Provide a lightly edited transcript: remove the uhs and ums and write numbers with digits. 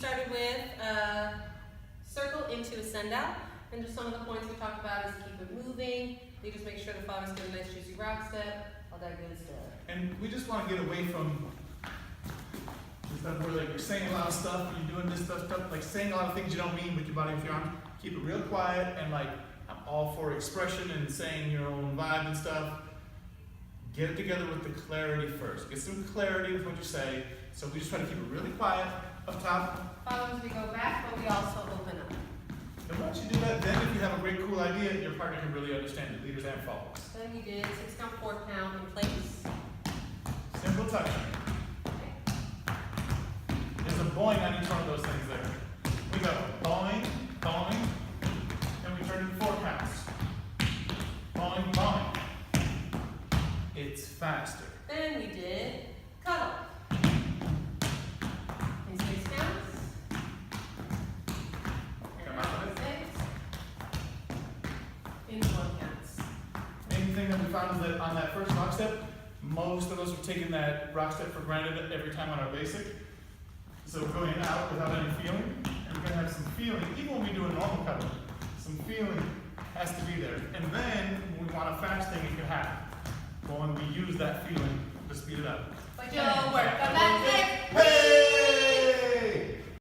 started with circle into a send out. And just some of the points we talked about is keep it moving. You just make sure the flowers get a nice juicy rock step, all that good stuff. And we just want to get away from the stuff where like you're saying a lot of stuff, you're doing this stuff, like saying a lot of things you don't mean with your body, with your arm. Keep it real quiet and like I'm all for expression and saying your own vibe and stuff. Get it together with the clarity first. Get some clarity with what you say. So we just try to keep it really quiet up top. Follow as we go back, but we also open up. And once you do that, then if you have a great cool idea, your partner can really understand it, leaders and followers. Then we did 6 count, 4 count in place. Simple touch. Okay. There's a boing on each one of those things there. We go boing, boing, and we turn to 4 counts. Boing, boing. It's faster. Then we did cuddle. In 6 counts. Come out with it. 6. In 1 counts. Main thing that we found is that on that first rock step, most of us are taking that rock step for granted every time on our basic. So we're going out without any feeling, and we're going to have some feeling, even when we do a normal cuddle, some feeling has to be there. And then when we want a fast thing, it can happen. But when we use that feeling to speed it up. But you'll work on that neck. Hey!